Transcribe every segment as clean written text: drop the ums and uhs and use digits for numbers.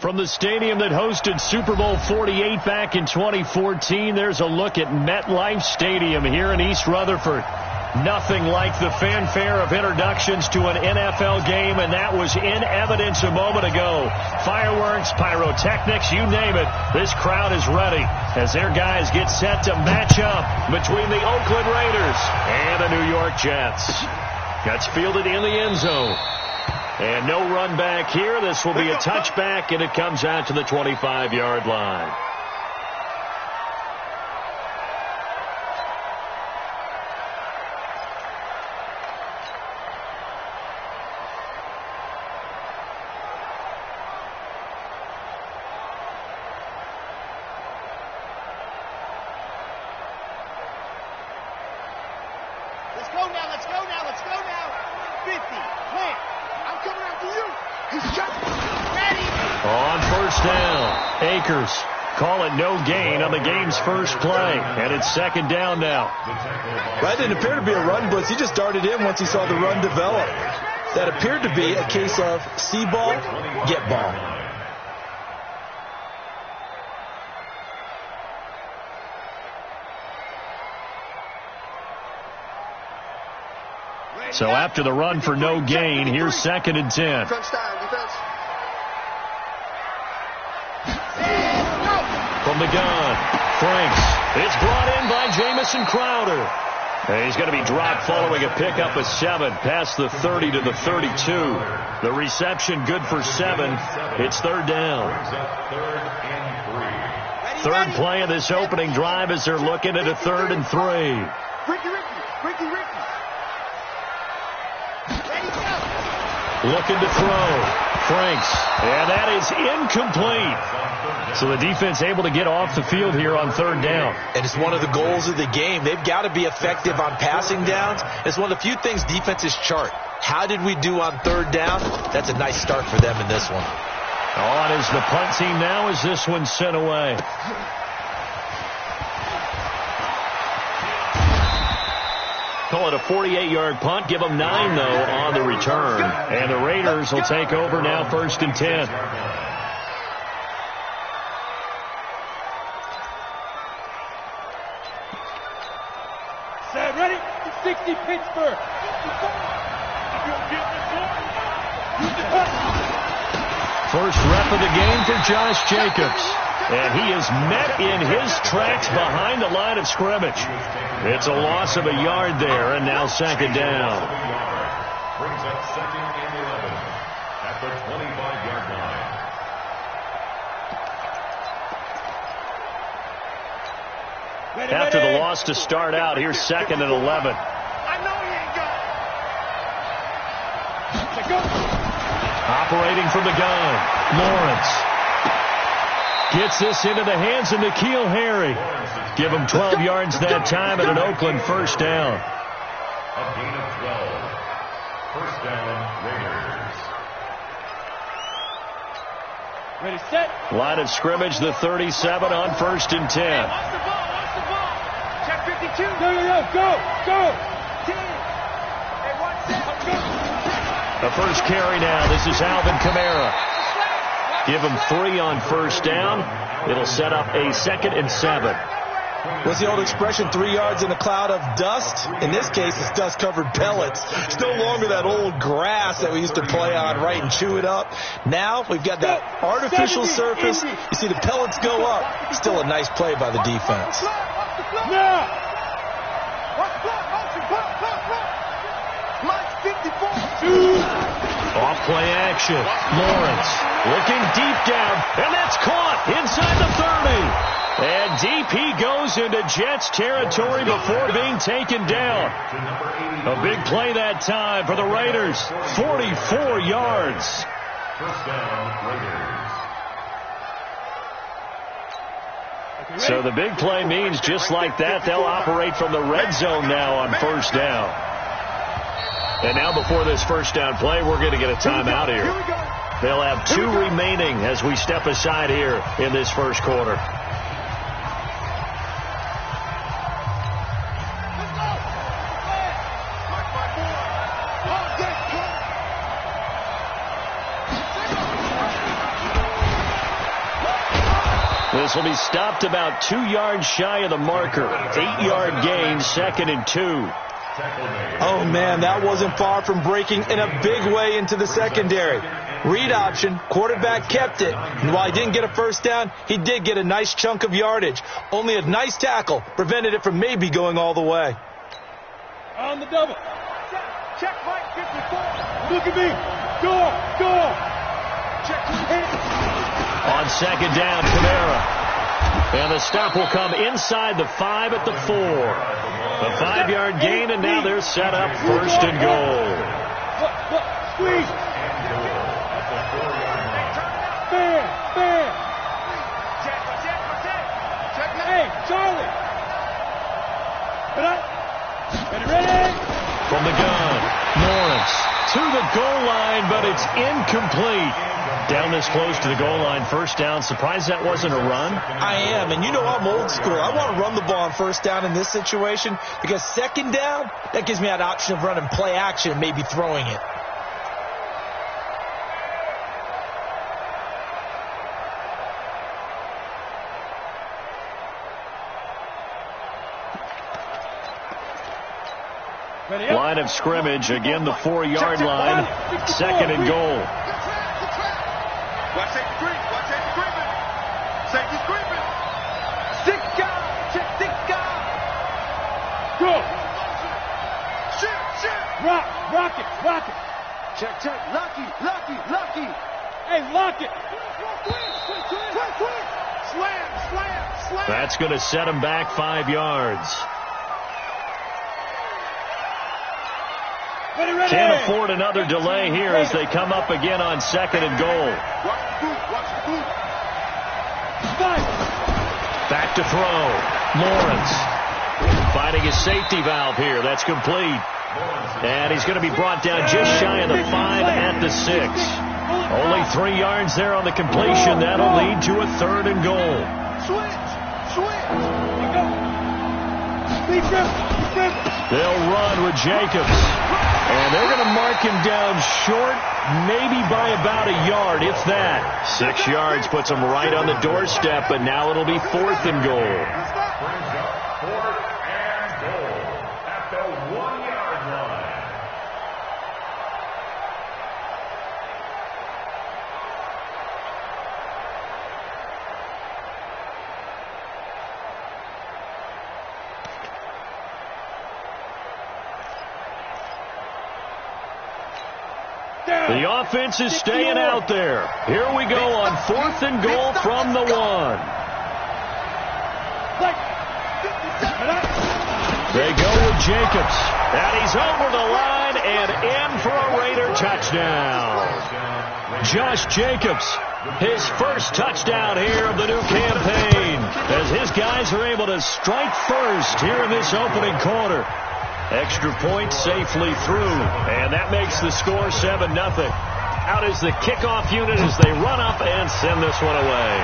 From the stadium that hosted Super Bowl 48 back in 2014, there's a look at MetLife Stadium here in East Rutherford. Nothing like the fanfare of introductions to an NFL game, and that was in evidence a moment ago. Fireworks, pyrotechnics, you name it. This crowd is ready as their guys get set to match up between the Oakland Raiders and the New York Jets. Gets fielded in the end zone. And no run back here. This will be a touchback, and it comes out to the 25-yard line. Let's go now, let's go now, let's go now. 50, plant. I'm coming after you. He's ready. On first down, Akers call it no gain on the game's first play, and it's second down now. That didn't appear to be a run blitz. He just darted in once he saw the run develop. That appeared to be a case of see ball, get ball. So after the run for no gain, here's second and 10. Crunch time, defense. From the gun, Franks. It's brought in by Jamison Crowder. And he's going to be dropped following a pickup of 7 past the 30 to the 32. The reception good for 7. It's third down. Third play of this opening drive as they're looking at a 3rd and 3. Ricky. Looking to throw. Franks. And that is incomplete. So the defense able to get off the field here on third down. And it's one of the goals of the game. They've got to be effective on passing downs. It's one of the few things defenses chart. How did we do on third down? That's a nice start for them in this one. On is the punt team now as this one's sent away. Call it a 48-yard punt. Give them 9, though, on the return. And the Raiders will take over now, first and 10. Set, ready? 60 Pittsburgh. First rep of the game for Josh Jacobs. And he is met in his tracks behind the line of scrimmage. It's a loss of a yard there, and now second down. Brings up second and 11 at the 25-yard line. After the loss to start out, here's second and 11. I know he ain't got it. Operating from the gun, Lawrence. Gets this into the hands of N'Keal Harry. Give him 12 yards that time and an Oakland first down. A gain of 12. First down, Raiders. Ready, set. Line of scrimmage, the 37 on first and 10. Watch the ball. Check 52. Go. 10. Hey, watch that. The first carry now. This is Alvin Kamara. Give him 3 on first down. It'll set up a 2nd and 7. What's the old expression, 3 yards in a cloud of dust? In this case, it's dust-covered pellets. It's no longer that old grass that we used to play on, right, and chew it up. Now we've got that artificial surface. You see the pellets go up. Still a nice play by the defense. Now. Off play action. Lawrence looking deep down, and that's caught inside the 30. And deep he goes into Jets territory before being taken down. A big play that time for the Raiders. 44 yards. First down, Raiders. So the big play means just like that, they'll operate from the red zone now on first down. And now before this first down play, we're going to get a timeout here. They'll have 2 remaining as we step aside here in this first quarter. This will be stopped about 2 yards shy of the marker. 8-yard gain, 2nd and 2. Oh, man, that wasn't far from breaking in a big way into the secondary. Read option, quarterback kept it, and while he didn't get a first down, he did get a nice chunk of yardage. Only a nice tackle prevented it from maybe going all the way. On the double. Check right, 54. Look at me. Go. Check hit. On 2nd down, Kamara. And the stop will come inside the 5 at the 4. A 5-yard gain, and now they're set up 1st and goal. Look, squeeze. Fair. Check. Hey, Charlie. Ready? From the gun, Lawrence to the goal line, but it's incomplete. Down this close to the goal line, 1st down. Surprised that wasn't a run? I am, and you know I'm old school. I want to run the ball on 1st down in this situation because 2nd down, that gives me that option of running play action and maybe throwing it. Line of scrimmage, again the 4-yard line, 2nd and goal. Watch safety creeping. Safety's creeping. 6 guys. Check 6 guys. Go. Shit. Rock it. Check. Lucky. Hey, lock it. Quick. Slam. That's going to set him back 5 yards. Ready. Can't afford another delay here as they come up again on 2nd and goal. Watch the boot. Back to throw. Lawrence finding his safety valve here. That's complete. And he's going to be brought down just shy of the 5 at the 6. Only 3 yards there on the completion. That'll lead to a 3rd and goal. Switch. They'll run with Jacobs. And they're going to mark him down short, maybe by about a yard, if that. 6 yards puts him right on the doorstep, but now it'll be 4th and goal. Brings up 4th and goal at the 1-yard line. The offense is staying out there. Here we go on 4th and goal from the 1. They go with Jacobs. And he's over the line and in for a Raider touchdown. Josh Jacobs, his first touchdown here of the new campaign, as his guys are able to strike first here in this opening quarter. Extra point safely through, and that makes the score 7-0. Out is the kickoff unit as they run up and send this one away.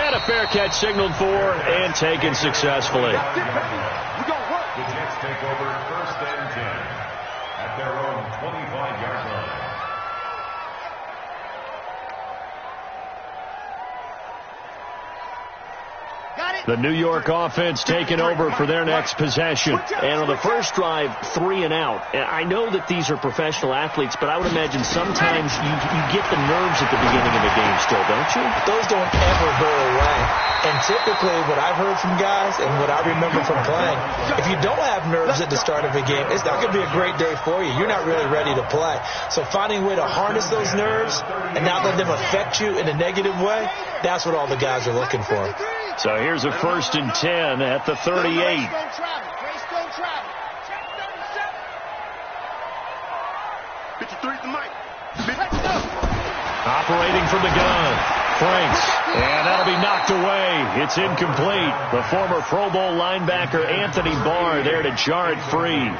And a fair catch signaled for and taken successfully. The Jets take over 1st and 10 at their own 25-yard line. The New York offense taking over for their next possession. And on the first drive, 3 and out. And I know that these are professional athletes, but I would imagine sometimes you get the nerves at the beginning of the game still, don't you? Those don't ever go away. And typically what I've heard from guys and what I remember from playing, if you don't have nerves at the start of a game, it's not going to be a great day for you. You're not really ready to play. So finding a way to harness those nerves and not let them affect you in a negative way, that's what all the guys are looking for. So here's a 1st and 10 at the 38. Race don't travel. 53's the mic. Operating from the gun. Franks. And that'll be knocked away. It's incomplete. The former Pro Bowl linebacker Anthony Barr there to jar it free.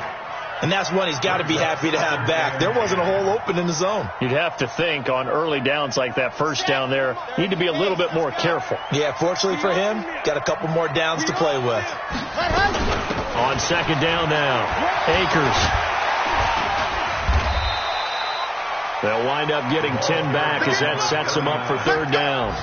And that's one he's got to be happy to have back. There wasn't a hole open in the zone. You'd have to think on early downs like that first down there, need to be a little bit more careful. Yeah, fortunately for him, got a couple more downs to play with. On 2nd down now, Akers. They'll wind up getting 10 back as that sets them up for 3rd down.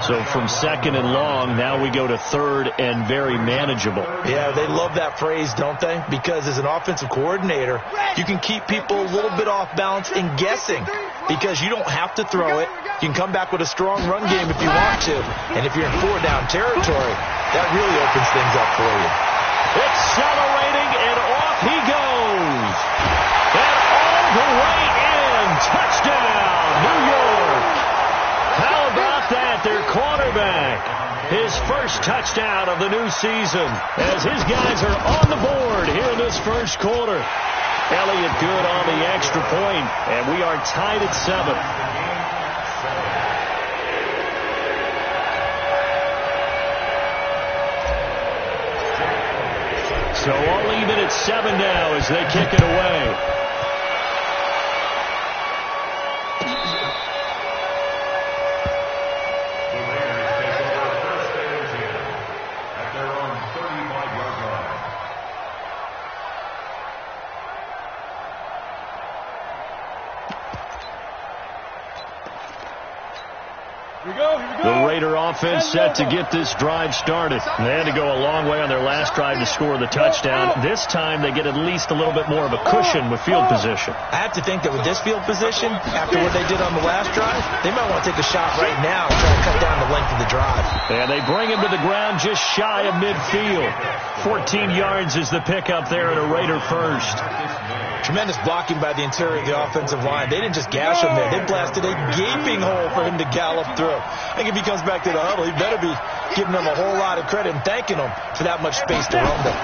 So from second and long, now we go to third and very manageable. Yeah, they love that phrase, don't they? Because as an offensive coordinator, you can keep people a little bit off balance and guessing because you don't have to throw it. You can come back with a strong run game if you want to. And if you're in 4-down territory, that really opens things up for you. Accelerating, and off he goes. And all the way in. Touchdown, New York. How about that? Their quarterback. His first touchdown of the new season as his guys are on the board here in this first quarter. Elliott good on the extra point, and we are tied at 7. So all even at 7 now as they kick it away. The Raider offense set to get this drive started. They had to go a long way on their last drive to score the touchdown. This time they get at least a little bit more of a cushion with field position. I have to think that with this field position, after what they did on the last drive, they might want to take a shot right now and try to cut down the length of the drive. And they bring him to the ground just shy of midfield. 14 yards is the pickup there at a Raider first. Tremendous blocking by the interior of the offensive line. They didn't just gash him there. They blasted a gaping hole for him to gallop through. I think if he comes back to the huddle, he better be giving them a whole lot of credit and thanking them for that much space to rumble.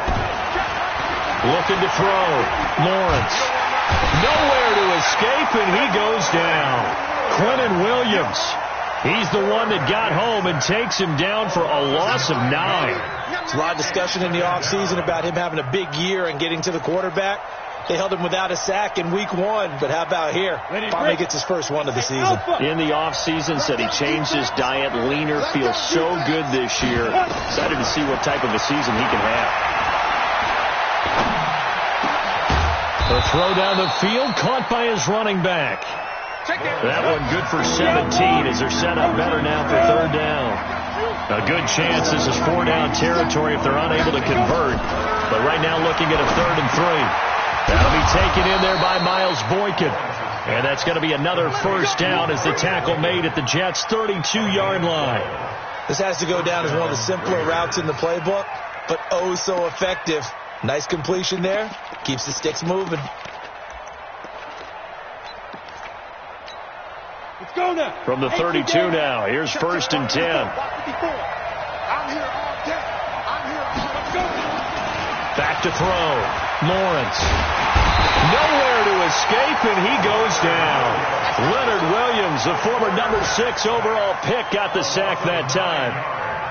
Looking to throw. Lawrence. Nowhere to escape, and he goes down. Quentin Williams. He's the one that got home and takes him down for a loss of 9. There's a lot of discussion in the offseason about him having a big year and getting to the quarterback. They held him without a sack in week 1, but how about here? Finally gets his first one of the season. In the offseason, said he changed his diet, leaner, feels so good this year. Excited to see what type of a season he can have. The throw down the field, caught by his running back. That one good for 17 as they're set up better now for 3rd down. A good chance this is 4-down territory if they're unable to convert. But right now looking at a 3rd and 3. That'll be taken in there by Miles Boykin. And that's going to be another first down as the tackle made at the Jets' 32-yard line. This has to go down as one of the simpler routes in the playbook, but oh so effective. Nice completion there. Keeps the sticks moving. Let's go now. From the 32 now, here's 1st and 10. Back to throw. Lawrence. Nowhere to escape, and he goes down. Leonard Williams, the former number 6 overall pick, got the sack that time.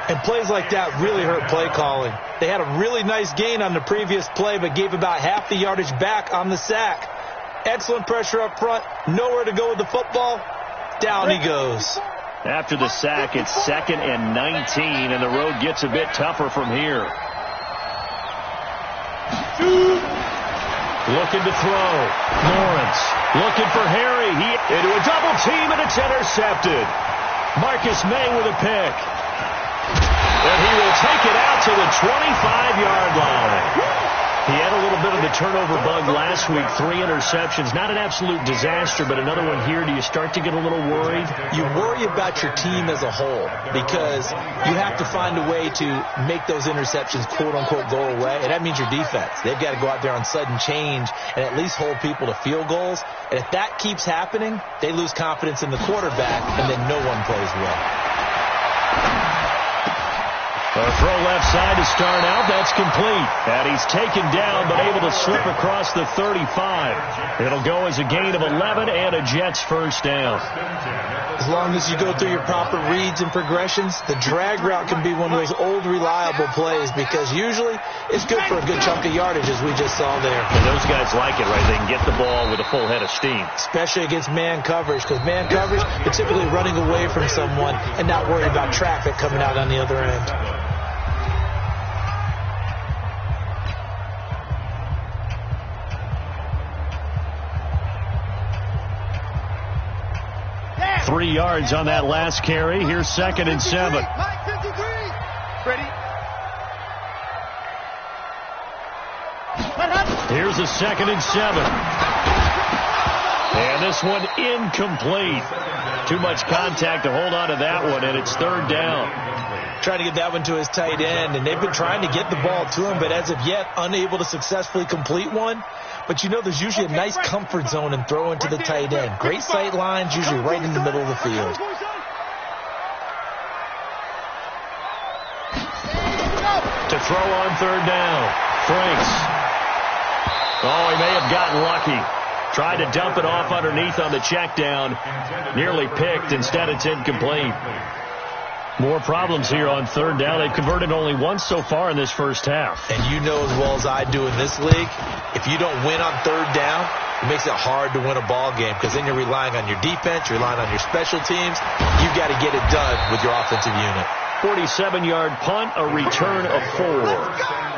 And plays like that really hurt play calling. They had a really nice gain on the previous play, but gave about half the yardage back on the sack. Excellent pressure up front. Nowhere to go with the football. Down he goes. After the sack, it's 2nd and 19, and the road gets a bit tougher from here. Looking to throw. Lawrence looking for Harry. He into a double team, and it's intercepted. Marcus May with a pick. And he will take it out to the 25-yard line. He had a little bit of the turnover bug last week. 3 interceptions. Not an absolute disaster, but another one here. Do you start to get a little worried? You worry about your team as a whole because you have to find a way to make those interceptions, quote-unquote, go away. And that means your defense. They've got to go out there on sudden change and at least hold people to field goals. And if that keeps happening, they lose confidence in the quarterback, and then no one plays well. A throw left side to start out. That's complete. And he's taken down, but able to slip across the 35. It'll go as a gain of 11 and a Jets first down. As long as you go through your proper reads and progressions, the drag route can be one of those old reliable plays because usually it's good for a good chunk of yardage, as we just saw there. And those guys like it, right? They can get the ball with a full head of steam. Especially against man coverage, because man coverage, they're typically running away from someone and not worried about traffic coming out on the other end. 3 yards on that last carry. Here's 2nd and 7. Ready? Here's a 2nd and 7. And this one incomplete. Too much contact to hold on to that one, and it's 3rd down. Trying to get that one to his tight end, and they've been trying to get the ball to him, but as of yet, unable to successfully complete one. But you know, there's usually a nice comfort zone in throwing to the tight end. Great sight lines, usually right in the middle of the field. To throw on 3rd down. Franks. Oh, he may have gotten lucky. Tried to dump it off underneath on the check down. Nearly picked. Instead, it's incomplete. More problems here on 3rd down. They've converted only once so far in this first half. And you know as well as I do in this league, if you don't win on 3rd down, it makes it hard to win a ball game because then you're relying on your defense, you're relying on your special teams. You've got to get it done with your offensive unit. 47-yard punt, a return of 4.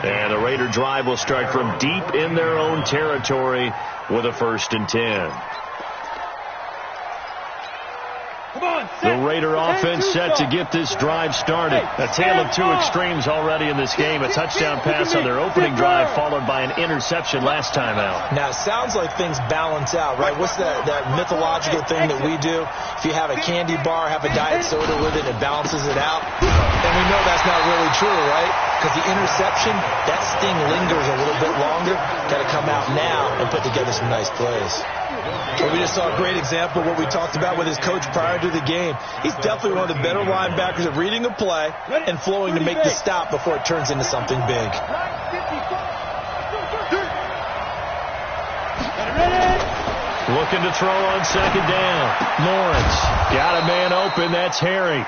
And the Raider drive will start from deep in their own territory with a 1st and 10. The Raider offense set to get this drive started. A tale of two extremes already in this game. A touchdown pass on their opening drive followed by an interception last time out. Now, it sounds like things balance out, right? What's that mythological thing that we do? If you have a candy bar, have a diet soda with it, it balances it out. And we know that's not really true, right? Because the interception, that sting lingers a little bit longer. Got to come out now and put together some nice plays. Well, we just saw a great example of what we talked about with his coach prior to the game. He's definitely one of the better linebackers at reading a play and flowing to make the stop before it turns into something big. Looking to throw on 2nd down. Lawrence got a man open. That's Harry.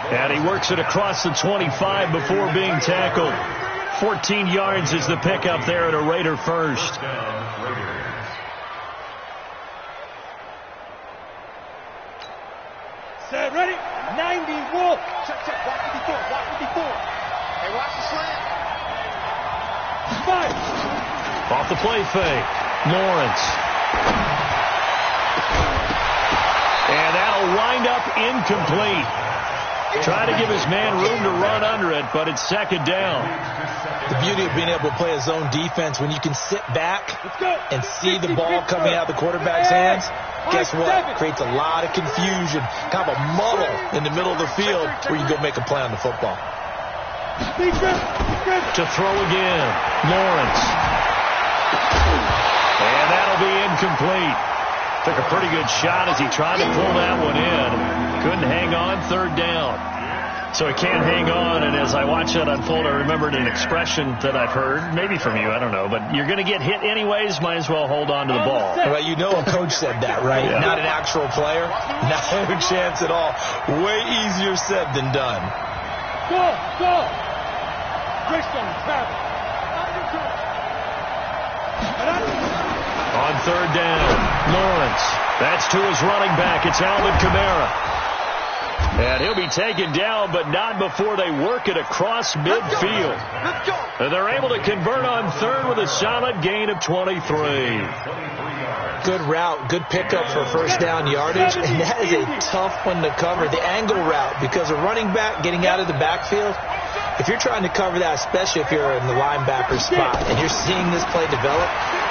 And he works it across the 25 before being tackled. 14 yards is the pickup there at a Raider 1st. Set, ready? 90, Wolf. Check. Watch it before. Hey, watch the slant. Fight. Off the play fake. Lawrence. And that'll wind up incomplete. Try to give his man room to run under it, but it's 2nd down. The beauty of being able to play a zone defense when you can sit back and see the ball coming out of the quarterback's hands, guess what? Creates a lot of confusion, kind of a muddle in the middle of the field where you go make a play on the football. To throw again. Lawrence. And that'll be incomplete. Took a pretty good shot as he tried to pull that one in. Couldn't hang on. 3rd down. So he can't hang on, and as I watched that unfold, I remembered an expression that I've heard, maybe from you, I don't know, but you're going to get hit anyways, might as well hold on to the ball. Well, you know a coach said that, right? Yeah. Not an actual player. No chance at all. Way easier said than done. Go! Greystone, travel. On 3rd down, Lawrence. That's to his running back. It's Alvin Kamara. And he'll be taken down, but not before they work it across midfield. Let's go. And they're able to convert on 3rd with a solid gain of 23. Good route, good pickup for 1st down yardage, and that is a tough one to cover. The angle route, because a running back getting out of the backfield, if you're trying to cover that, especially if you're in the linebacker spot and you're seeing this play develop,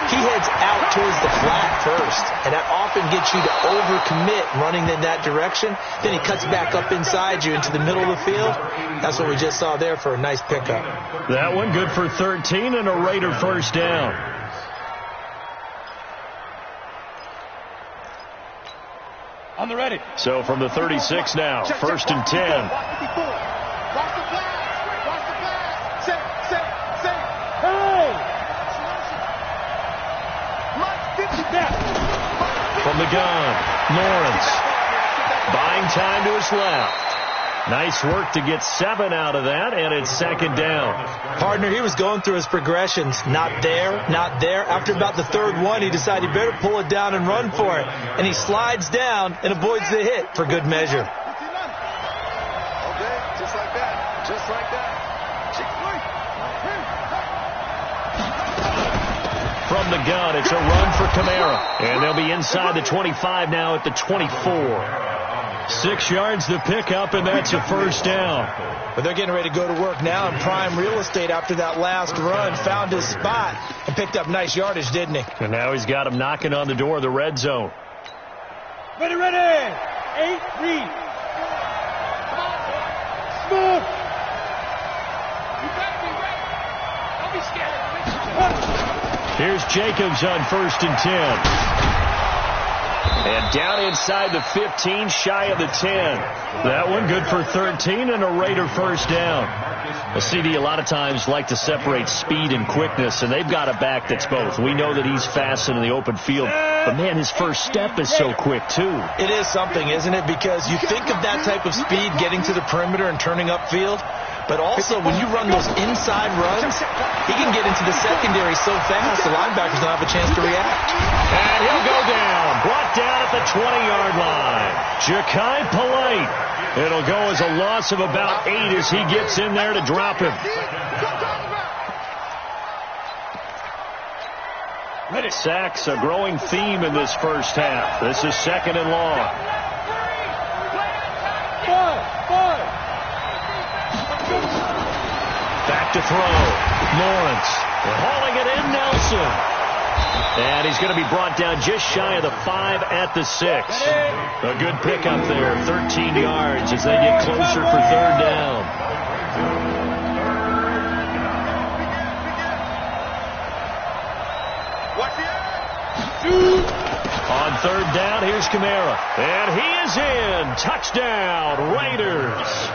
he heads out towards the flat first, and that often gets you to overcommit running in that direction. Then he cuts back up inside you into the middle of the field. That's what we just saw there for a nice pickup. That one good for 13 and a Raider 1st down. On the ready. So from the 36 now, 1st and 10. Watch the pass. Set. Hey! From the gun, Lawrence. Buying time to his left. Nice work to get 7 out of that, and it's 2nd down. Partner, he was going through his progressions. Not there. After about the 3rd one, he decided he better pull it down and run for it. And he slides down and avoids the hit for good measure. Okay, just like that. From the gun, it's a run for Kamara. And they'll be inside the 25 now at the 24. 6 yards the pickup, and that's a first down. But they're getting ready to go to work now in prime real estate after that last run. Found his spot and picked up nice yardage, didn't he? And now he's got him knocking on the door of the red zone. Ready, ready. 8, read. Smooth. You better be ready. Don't be scared. Here's Jacobs on 1st and 10. And down inside the 15, shy of the 10. That one good for 13 and a Raider first down. A CD a lot of times like to separate speed and quickness, and they've got a back that's both. We know that he's fast in the open field, but man, his first step is so quick too. It is something, isn't it? Because you think of that type of speed getting to the perimeter and turning upfield, but also when you run those inside runs, he can get into the secondary so fast the linebackers don't have a chance to react. And he'll go down, brought down at the 20-yard line. Ja'Kai Polite. It'll go as a loss of about 8 as he gets in there to drop him. Sacks a growing theme in this first half. This is 2nd and long. Back to throw. Lawrence hauling it in. Nelson. And he's going to be brought down just shy of the 5 at the 6. A good pickup there. 13 yards as they get closer for 3rd down. On 3rd down, here's Kamara. And he is in. Touchdown, Raiders.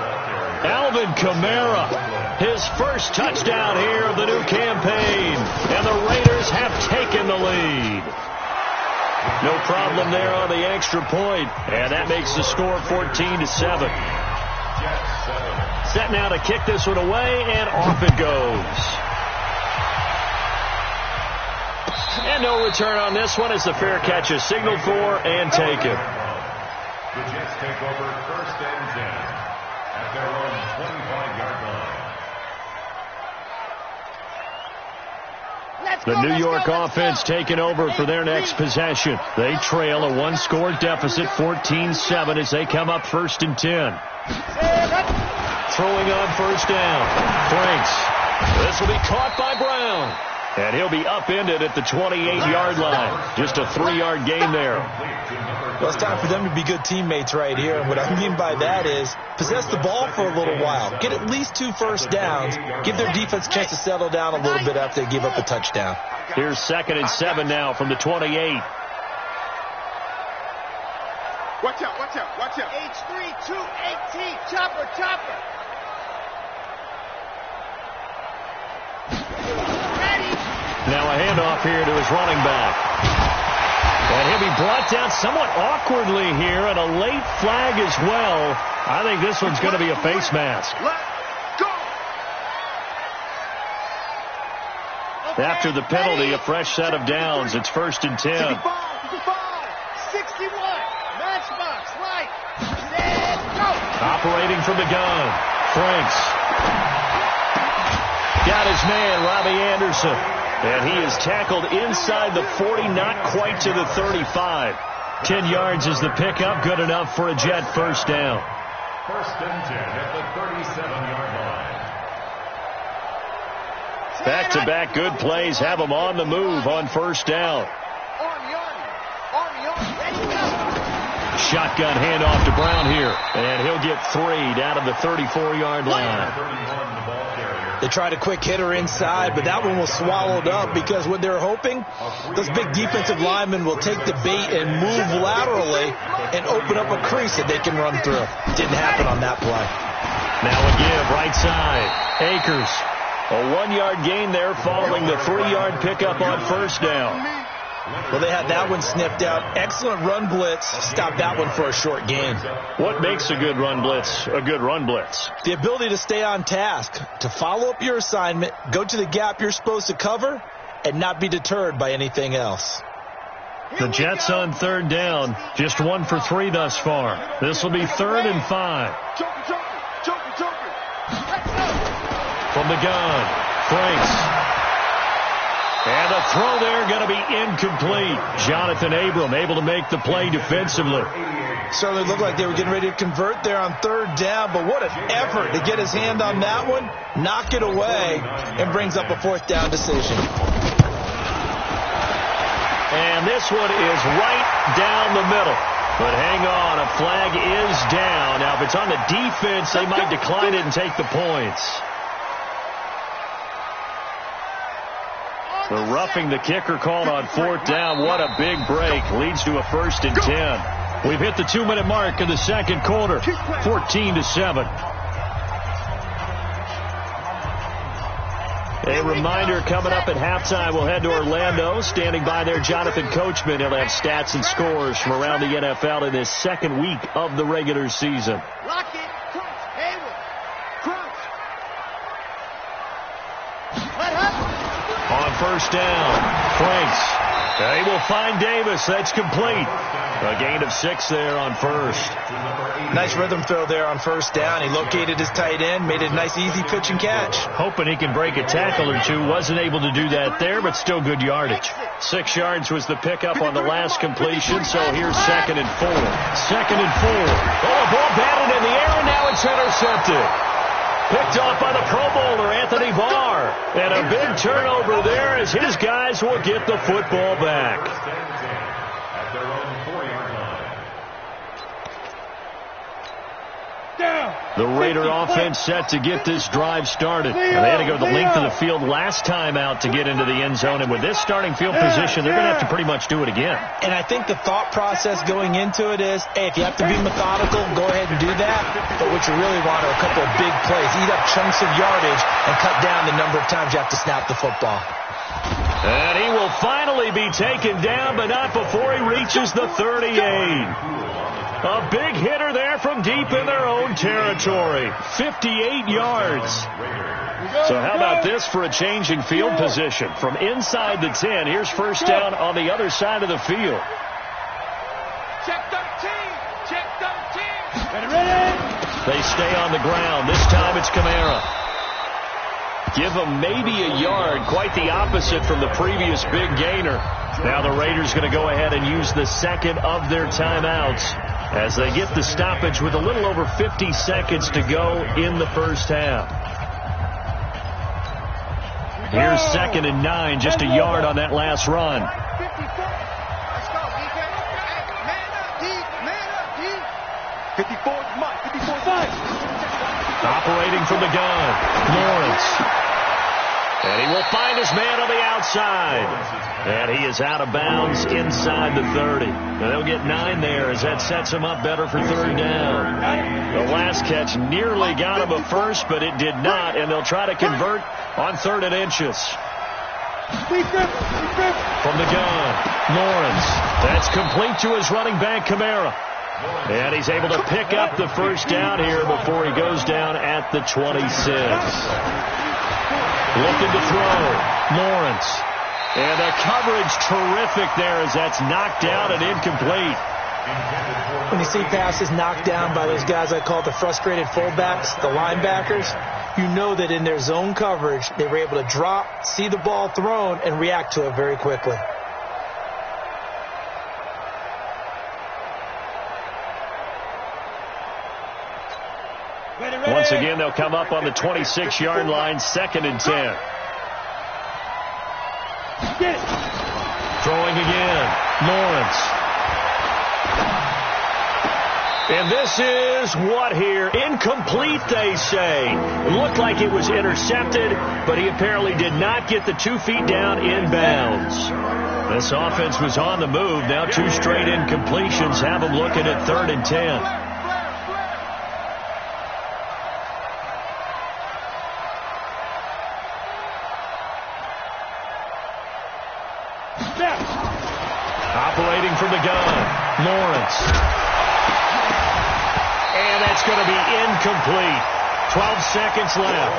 Alvin Kamara, his first touchdown here of the new campaign. And the Raiders have taken the lead. No problem there on the extra point. And that makes the score 14-7. Set now to kick this one away, and off it goes. And no return on this one as the fair catch is signaled for and taken. The Jets take over 1st and 10 at their own 25-yard line. The New York offense taking over for their next possession. They trail a 1-score deficit, 14-7, as they come up 1st and 10. Throwing on 1st down. Franks. This will be caught by Brown. And he'll be upended at the 28-yard line. Just a 3-yard gain there. Well, it's time for them to be good teammates right here. And what I mean by that is possess the ball for a little while. Get at least 2 first downs. Give their defense a chance to settle down a little bit after they give up a touchdown. Here's 2nd and 7 now from the 28. Watch out, watch out, watch out. H3-2-18. Chopper, chopper. Now a handoff here to his running back. And he'll be brought down somewhat awkwardly here, and a late flag as well. I think this one's going to be a face mask. After the penalty, a fresh set of downs. It's 1st and 10. 61. Matchbox, right. Set, go. Operating from the gun. Franks. Got his man, Robbie Anderson. And he is tackled inside the 40, not quite to the 35. 10 yards is the pickup, good enough for a Jet first down. 1st and 10 at the 37-yard line. Back-to-back good plays have him on the move on 1st down. Army, ready, go. Shotgun handoff to Brown here. And he'll get 3 down to the 34-yard line. 31, the ball carrier. They tried a quick hitter inside, but that one was swallowed up because what they're hoping, those big defensive linemen will take the bait and move laterally and open up a crease that they can run through. Didn't happen on that play. Now a give, right side. Akers. A 1-yard gain there following the 3-yard pickup on 1st down. Well, they had that one snipped out. Excellent run blitz. Stopped that one for a short gain. What makes a good run blitz a good run blitz? The ability to stay on task, to follow up your assignment, go to the gap you're supposed to cover, and not be deterred by anything else. The Jets on 3rd down, just 1 for 3 thus far. This will be 3rd and 5. From the gun, Franks. And the throw there going to be incomplete. Jonathan Abram able to make the play defensively. Certainly looked like they were getting ready to convert there on third down, but what an effort to get his hand on that one, knock it away, and brings up a fourth down decision. And this one is right down the middle. But hang on, a flag is down. Now, if it's on the defense, they might decline it and take the points. The roughing the kicker called on fourth down. What a big break. Leads to a 1st and 10. We've hit the 2-minute mark in the second quarter. 14-7. A reminder, coming up at halftime, we'll head to Orlando. Standing by there, Jonathan Coachman. He'll have stats and scores from around the NFL in this second week of the regular season. Lock it. Crunch. Hayward. Crunch. On first down, Franks. They will find Davis. That's complete. A gain of 6 there on first. Nice rhythm throw there on first down. He located his tight end, made it a nice easy pitch and catch. Hoping he can break a tackle or two. Wasn't able to do that there, but still good yardage. 6 yards was the pickup on the last completion, so here's 2nd and 4. 2nd and 4. Oh, ball batted in the air, and now it's intercepted. Picked off by the Pro Bowler, Anthony Barr. And a big turnover there as his guys will get the football back. At their own 4-yard line. The Raider offense set to get this drive started. And they had to go the length of the field last time out to get into the end zone. And with this starting field position, they're going to have to pretty much do it again. And I think the thought process going into it is, hey, if you have to be methodical, go ahead and do that. But what you really want are a couple of big plays. Eat up chunks of yardage and cut down the number of times you have to snap the football. And he will finally be taken down, but not before he reaches the 38. A big hitter there from deep in their own territory. 58 yards. So how about this for a change in field position? From inside the 10, here's first down on the other side of the field. Check 13. Check 13. Ready. They stay on the ground. This time it's Kamara. Give them maybe a yard. Quite the opposite from the previous big gainer. Now the Raiders going to go ahead and use the second of their timeouts as they get the stoppage with a little over 50 seconds to go in the first half. Here's 2nd and 9, just a yard on that last run. 54. Let's go, defense. Man up, D. Man up, D. 54, come on. 54, 5. Operating from the gun, Lawrence. And he will find his man on the outside. And he is out of bounds inside the 30. And they'll get 9 there as that sets him up better for third down. The last catch nearly got him a first, but it did not. And they'll try to convert on 3rd and inches. From the gun, Lawrence. That's complete to his running back, Kamara. And he's able to pick up the first down here before he goes down at the 26. Looking to throw, Lawrence. And the coverage terrific there as that's knocked down and incomplete. When you see passes knocked down by those guys I call the frustrated fullbacks, the linebackers, you know that in their zone coverage, they were able to drop, see the ball thrown, and react to it very quickly. Once again, they'll come up on the 26-yard line, 2nd and 10. Throwing again, Lawrence. And this is what here? Incomplete, they say. It looked like it was intercepted, but he apparently did not get the 2 feet down in bounds. This offense was on the move. Now 2 straight incompletions have them looking at 3rd and 10. Operating from the gun, Lawrence. And that's going to be incomplete. 12 seconds left.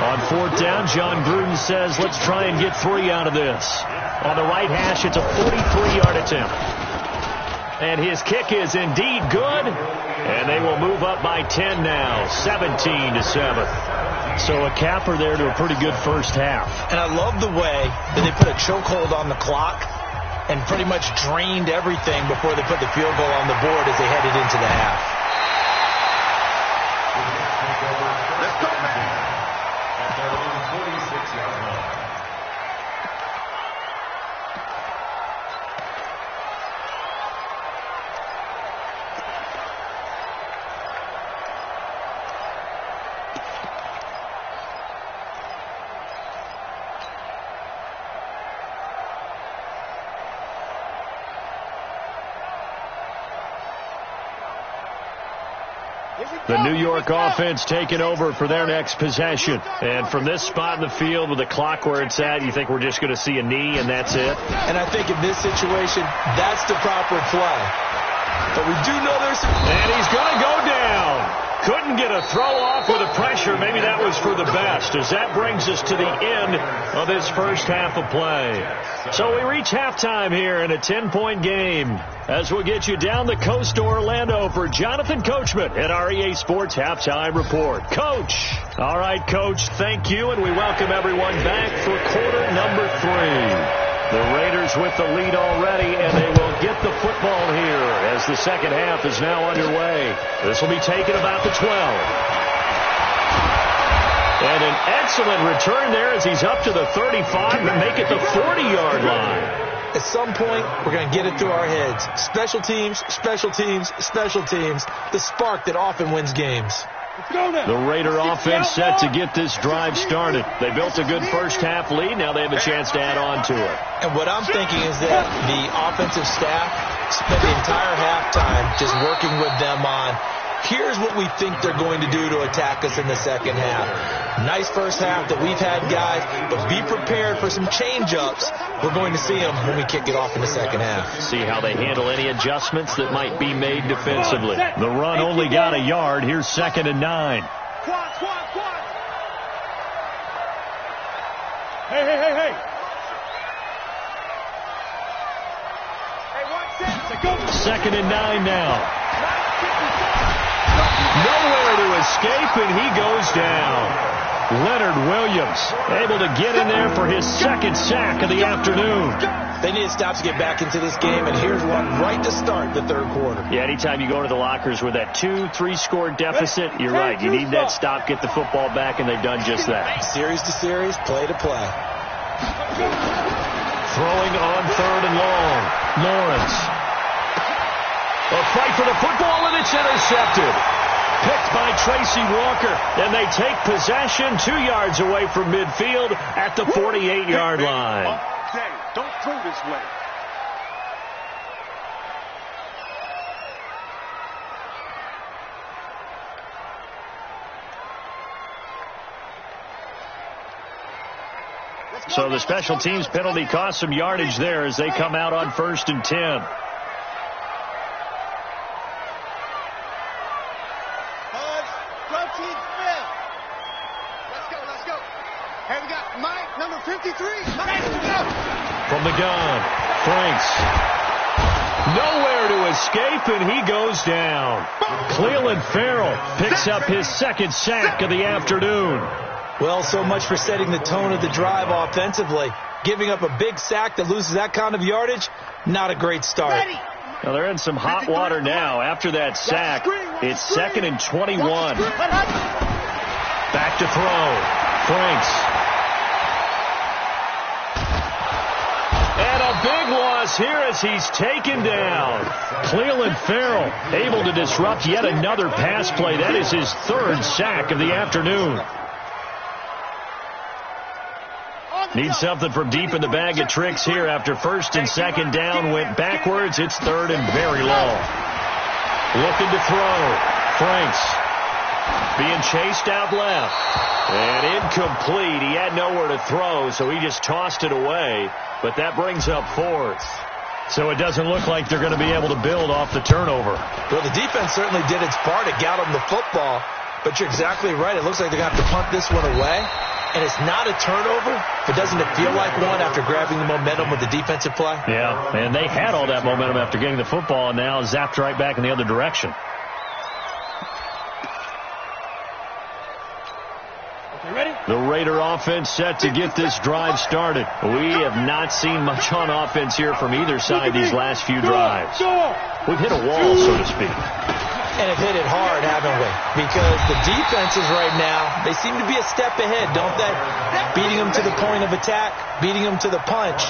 On 4th down, John Gruden says, let's try and get 3 out of this. On the right hash, it's a 43-yard attempt. And his kick is indeed good. And they will move up by 10 now, 17-7. So a capper there to a pretty good first half. And I love the way that they put a chokehold on the clock and pretty much drained everything before they put the field goal on the board as they headed into the half. Let's go, man. At their own 46-yard line. The New York offense taking over for their next possession. And from this spot in the field with the clock where it's at, you think we're just going to see a knee and that's it? And I think in this situation, that's the proper play. But we do know there's some... And he's going to go down. Couldn't get a throw off with the pressure. Maybe that was for the best, as that brings us to the end of this first half of play. So we reach halftime here in a 10-point game, as we'll get you down the coast to Orlando for Jonathan Coachman at our EA Sports Halftime Report. Coach. All right, Coach, thank you, and we welcome everyone back for quarter number 3. The Raiders with the lead already, and they will get the football here as the second half is now underway. This will be taken about the 12. And an excellent return there as he's up to the 35 and make it the 40-yard line. At some point, we're going to get it through our heads. Special teams, special teams, special teams. The spark that often wins games. The Raider offense set to get this drive started. They built a good first half lead. Now they have a chance to add on to it. And what I'm thinking is that the offensive staff spent the entire halftime just working with them on, here's what we think they're going to do to attack us in the second half. Nice first half that we've had, guys, but be prepared for some change-ups. We're going to see them when we kick it off in the second half. See how they handle any adjustments that might be made defensively. The run only got a yard. Here's 2nd and 9. Hey. 2nd and 9 now. Nowhere to escape, and he goes down. Leonard Williams able to get in there for his second sack of the afternoon. They need to stop to get back into this game, and here's one right to start the third quarter. Yeah, anytime you go to the lockers with that 2-3 score deficit, you're right. You need that stop, get the football back, and they've done just that. Series to series, play to play. Throwing on 3rd and long. Lawrence. A fight for the football, and it's intercepted. Picked by Tracy Walker, and they take possession 2 yards away from midfield at the 48-yard line. Don't throw this way. So the special teams penalty cost some yardage there as they come out on 1st and 10. From the gun, Franks. Nowhere to escape, and he goes down. Cleveland Farrell picks up his second sack of the afternoon. Well, so much for setting the tone of the drive offensively. Giving up a big sack that loses that kind of yardage, not a great start. Now they're in some hot water now. After that sack, it's 2nd and 21. Back to throw. Franks. And a big loss here as he's taken down. Cleveland Farrell able to disrupt yet another pass play. That is his 3rd sack of the afternoon. Need something from deep in the bag of tricks here after 1st and 2nd down went backwards. It's 3rd and very long. Looking to throw. Franks being chased out left. And incomplete. He had nowhere to throw, so he just tossed it away. But that brings up 4th. So it doesn't look like they're going to be able to build off the turnover. Well, the defense certainly did its part. It got them the football. But you're exactly right. It looks like they're going to have to punt this one away. And it's not a turnover, but doesn't it feel like one after grabbing the momentum with the defensive play? Yeah, and they had all that momentum after getting the football, and now zapped right back in the other direction. Okay, ready? The Raider offense set to get this drive started. We have not seen much on offense here from either side these last few drives. We've hit a wall, so to speak. And have hit it hard, haven't we? Because the defenses right now, they seem to be a step ahead, don't they? Beating them to the point of attack, beating them to the punch.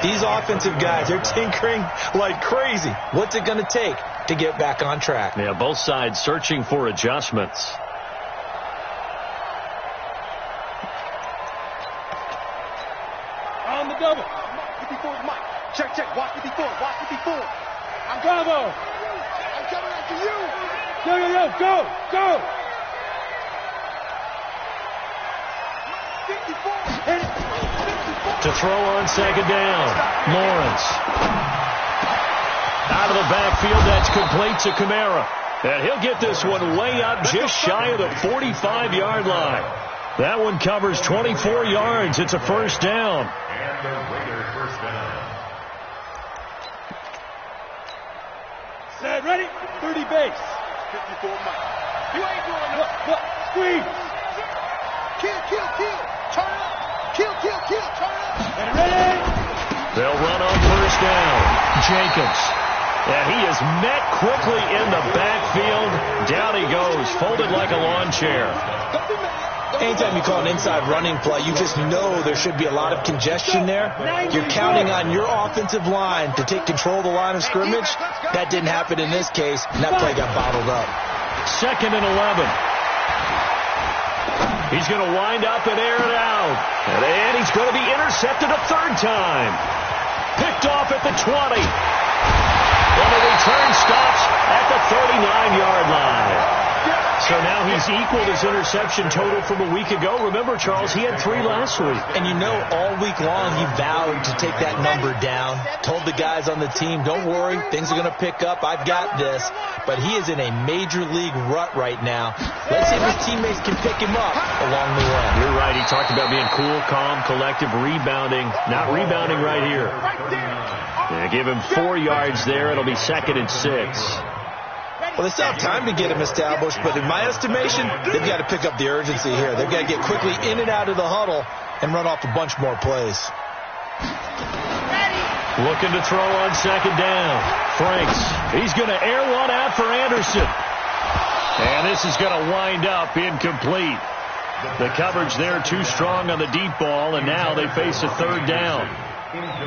These offensive guys, they're tinkering like crazy. What's it going to take to get back on track? Yeah, both sides searching for adjustments. On the double. 54 is Mike. Check, check. Watch 54. Watch 54. I'm Bravo. I'm coming after you. Yo, go, go. 54. Hit it. 54. To throw on second down. Lawrence. Out of the backfield, that's complete to Kamara. And he'll get this one way up just shy of the 45-yard line. That one covers 24 yards. It's a first down. And the Raider first down. Set, ready, 30 base. 54 Mike. You ain't doing nothing. Squeeze. Kill. Turn up. Kill. Turn up. And ready. They'll run on first down. Jacobs. And he is met quickly in the backfield. Down he goes, folded like a lawn chair. Anytime you call an inside running play, you just know there should be a lot of congestion there. You're counting on your offensive line to take control of the line of scrimmage. That didn't happen in this case, and that play got bottled up. 2nd and 11. He's going to wind up and air it out. And he's going to be intercepted a third time. Picked off at the 20. And the return stops at the 39-yard line. So now he's equaled his interception total from a week ago. Remember, Charles, he had 3 last week. And you know, all week long he vowed to take that number down. Told the guys on the team, don't worry, things are going to pick up. I've got this. But he is in a major league rut right now. Let's see if his teammates can pick him up along the way. You're right. He talked about being cool, calm, collective, rebounding. Not rebounding right here. Yeah, give him 4 yards there. It'll be 2nd and 6. Well, they still have time to get him established, but in my estimation, they've got to pick up the urgency here. They've got to get quickly in and out of the huddle and run off a bunch more plays. Looking to throw on second down. Franks. He's going to air one out for Anderson. And this is going to wind up incomplete. The coverage there too strong on the deep ball, and now they face a third down.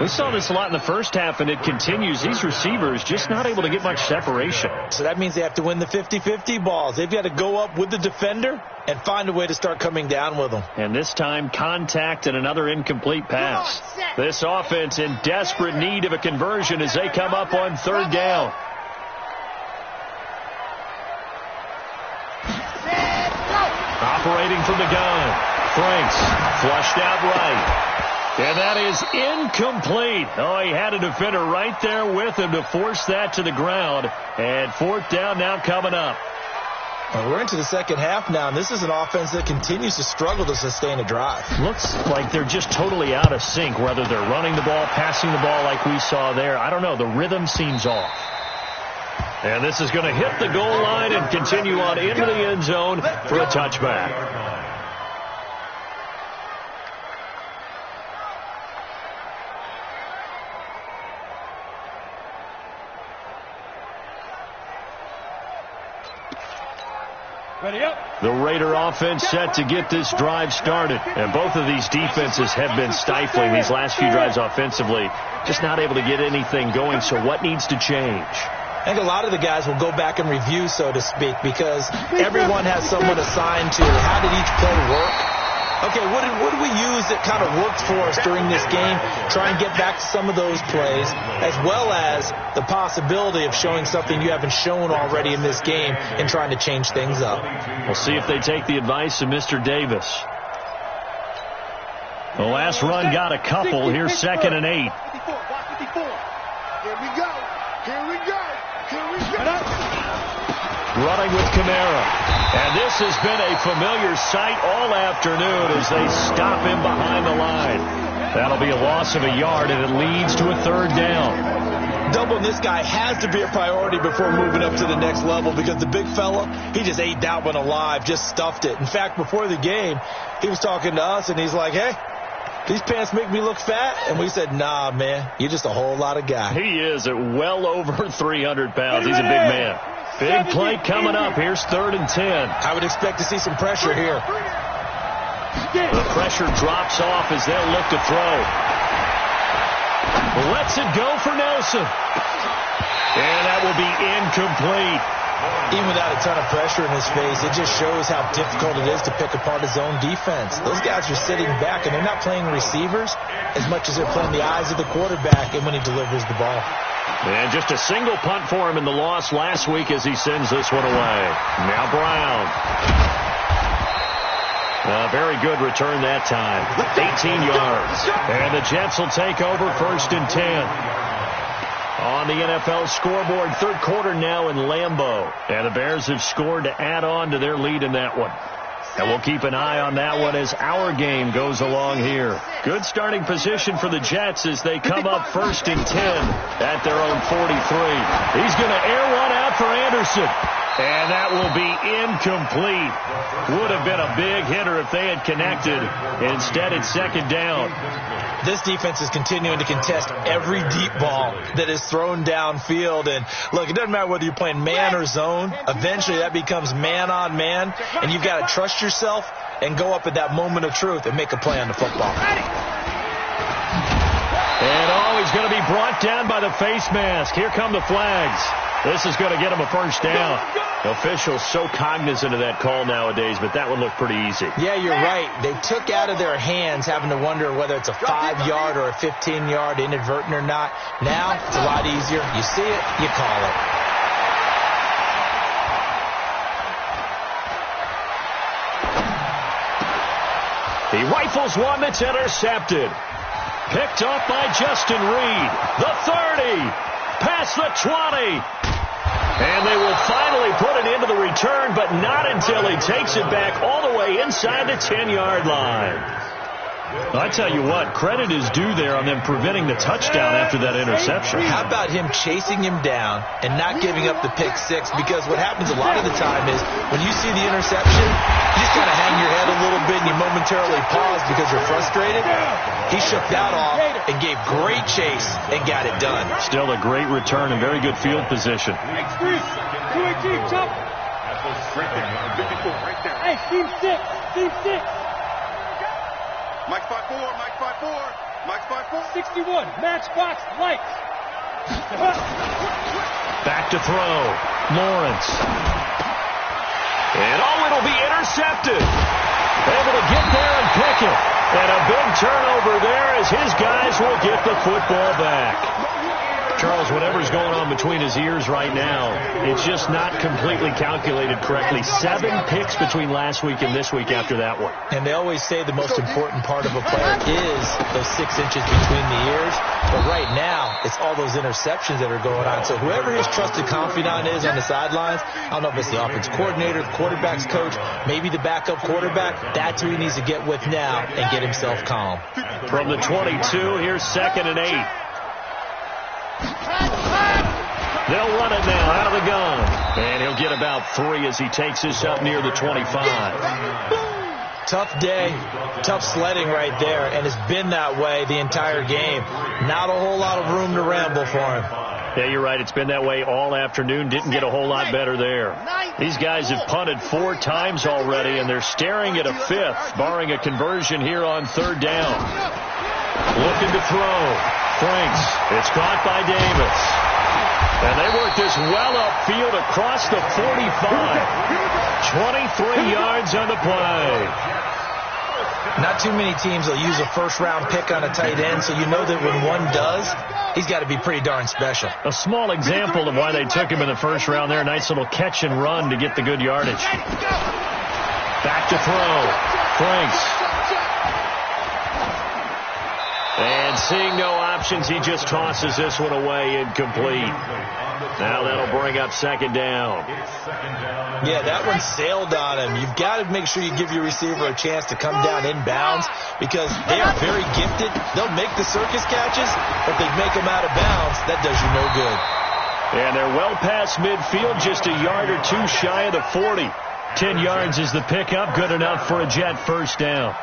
We saw this a lot in the first half, and it continues. These receivers just not able to get much separation. So that means they have to win the 50-50 balls. They've got to go up with the defender and find a way to start coming down with them. And this time, contact and another incomplete pass. This offense in desperate need of a conversion as they come up on third down. Operating from the gun. Franks flushed out right. And that is incomplete. Oh, he had a defender right there with him to force that to the ground. And fourth down now coming up. Well, we're into the second half now, and this is an offense that continues to struggle to sustain a drive. Looks like they're just totally out of sync, whether they're running the ball, passing the ball like we saw there. I don't know. The rhythm seems off. And this is going to hit the goal line and continue on into the end zone for a touchback. Ready up. The Raider offense set to get this drive started. And both of these defenses have been stifling these last few drives offensively. Just not able to get anything going. So what needs to change? I think a lot of the guys will go back and review, so to speak, because everyone has someone assigned to how did each play work. Okay, what did we use that kind of worked for us during this game? Try and get back to some of those plays, as well as the possibility of showing something you haven't shown already in this game and trying to change things up. We'll see if they take the advice of Mr. Davis. The last run got a couple. Here's 2nd and 8. 54. Here we go. Running with Kamara. And this has been a familiar sight all afternoon as they stop him behind the line. That'll be a loss of a yard, and it leads to a third down. Doubling this guy has to be a priority before moving up to the next level because the big fella, he just ate that one alive, just stuffed it. In fact, before the game, he was talking to us, and he's like, hey, these pants make me look fat? And we said, nah, man, you're just a whole lot of guy. He is at well over 300 pounds. He's a big man. Big play coming up. Here's 3rd and 10. I would expect to see some pressure here. The pressure drops off as they'll look to throw. Lets it go for Nelson. And that will be incomplete. Even without a ton of pressure in his face, it just shows how difficult it is to pick apart his own defense. Those guys are sitting back, and they're not playing receivers as much as they're playing the eyes of the quarterback and when he delivers the ball. And just a single punt for him in the loss last week as he sends this one away. Now Brown. A very good return that time. 18 yards. And the Jets will take over 1st and 10. On the NFL scoreboard, 3rd quarter now in Lambeau. And the Bears have scored to add on to their lead in that one. And we'll keep an eye on that one as our game goes along here. Good starting position for the Jets as they come up 1st and 10 at their own 43. He's going to air one out for Anderson. And that will be incomplete. Would have been a big hitter if they had connected. Instead, it's 2nd down. This defense is continuing to contest every deep ball that is thrown downfield. And, look, it doesn't matter whether you're playing man or zone. Eventually, that becomes man on man. And you've got to trust yourself and go up at that moment of truth and make a play on the football. And, he's going to be brought down by the face mask. Here come the flags. This is going to get him a 1st down. Officials so cognizant of that call nowadays, but that would look pretty easy. Yeah, you're right. They took out of their hands having to wonder whether it's a 5-yard or a 15-yard inadvertent or not. Now, it's a lot easier. You see it, you call it. He rifles one that's intercepted. Picked off by Justin Reed. The 30. Past the 20. And they will finally put it into the return, but not until he takes it back all the way inside the 10-yard line. I tell you what, credit is due there on them preventing the touchdown after that interception. How about him chasing him down and not giving up the pick six? Because what happens a lot of the time is when you see the interception, you just kind of hang your head a little bit and you momentarily pause because you're frustrated. He shook that off and gave great chase and got it done. Still a great return and very good field position. Team top. Hey, team six. Team six. Mike 5-4, Mike 5-4, Mike 5-4. 61, match box, lights. Back to throw. Lawrence. And it'll be intercepted. Able to get there and pick it. And a big turnover there as his guys will get the football back. Charles, whatever's going on between his ears right now, it's just not completely calculated correctly. 7 picks between last week and this week after that one. And they always say the most important part of a player is those 6 inches between the ears. But right now, it's all those interceptions that are going on. So whoever his trusted confidant is on the sidelines, I don't know if it's the offense coordinator, the quarterback's coach, maybe the backup quarterback, that's who he needs to get with now and get himself calm. From the 22, here's 2nd and 8. They'll run it now out of the gun. And he'll get about 3 as he takes this up near the 25. Tough day, tough sledding right there, and it's been that way the entire game. Not a whole lot of room to ramble for him. Yeah, you're right. It's been that way all afternoon. Didn't get a whole lot better there. These guys have punted 4 times already, and they're staring at a 5th, barring a conversion here on 3rd down. Looking to throw. Franks. It's caught by Davis. And they work this well upfield across the 45. 23 yards on the play. Not too many teams will use a first-round pick on a tight end, so you know that when one does, he's got to be pretty darn special. A small example of why they took him in the first round there. Nice little catch and run to get the good yardage. Back to throw. Franks. And And seeing no options, he just tosses this one away incomplete. Now that'll bring up second down. Yeah, that one sailed on him. You've got to make sure you give your receiver a chance to come down inbounds because they are very gifted. They'll make the circus catches, but they make them out of bounds. That does you no good. And they're well past midfield, just a yard or two shy of the 40. 10 yards is the pickup, good enough for a Jet first down.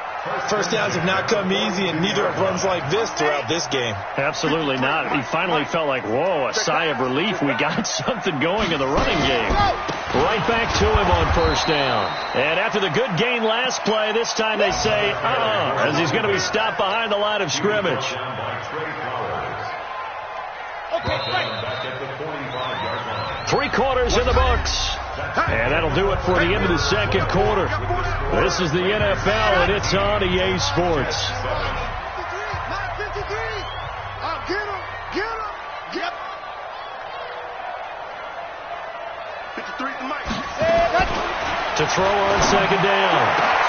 First downs have not come easy, and neither have runs like this throughout this game. Absolutely not. He finally felt like, whoa, a sigh of relief. We got something going in the running game. Right back to him on first down. And after the good gain last play, this time they say, as he's going to be stopped behind the line of scrimmage. Three quarters in the books. And that'll do it for the end of the second quarter. This is the NFL, and it's on EA Sports. 53, 953. Get him. Get 53 to Mike. To throw on second down.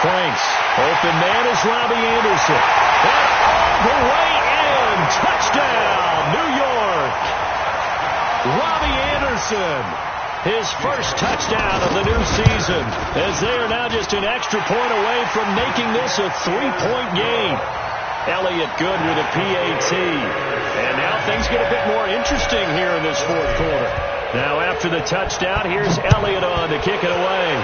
Franks. Open man is Robbie Anderson. And all the way in. Touchdown, New York. Robbie Anderson. His first touchdown of the new season, as they are now just an extra point away from making this a 3-point game. Elliott good with a PAT. And now things get a bit more interesting here in this fourth quarter. Now after the touchdown, here's Elliott on to kick it away.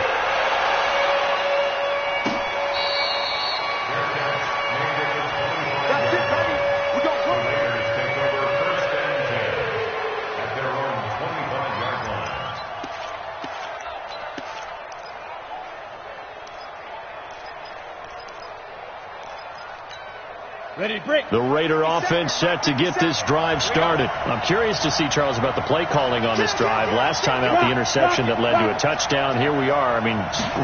The Raider offense set to get this drive started. I'm curious to see, Charles, about the play calling on this drive. Last time out, the interception that led to a touchdown. Here we are. I mean,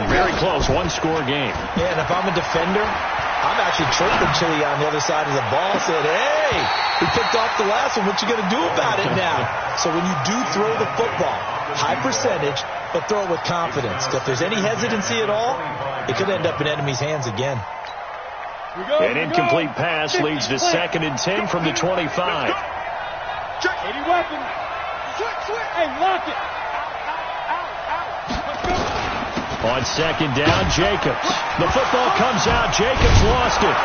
very close, one-score game. Yeah, and if I'm a defender, I'm actually chirping Chili on the other side of the ball, saying, hey, we picked off the last one. What you going to do about it now? So when you do throw the football, high percentage, but throw it with confidence. If there's any hesitancy at all, it could end up in enemy's hands again. An incomplete pass leads to 2nd and 10 from the 25. 80 weapons. Hey, lock it. On second down, Jacobs. The football comes out. Jacobs lost it.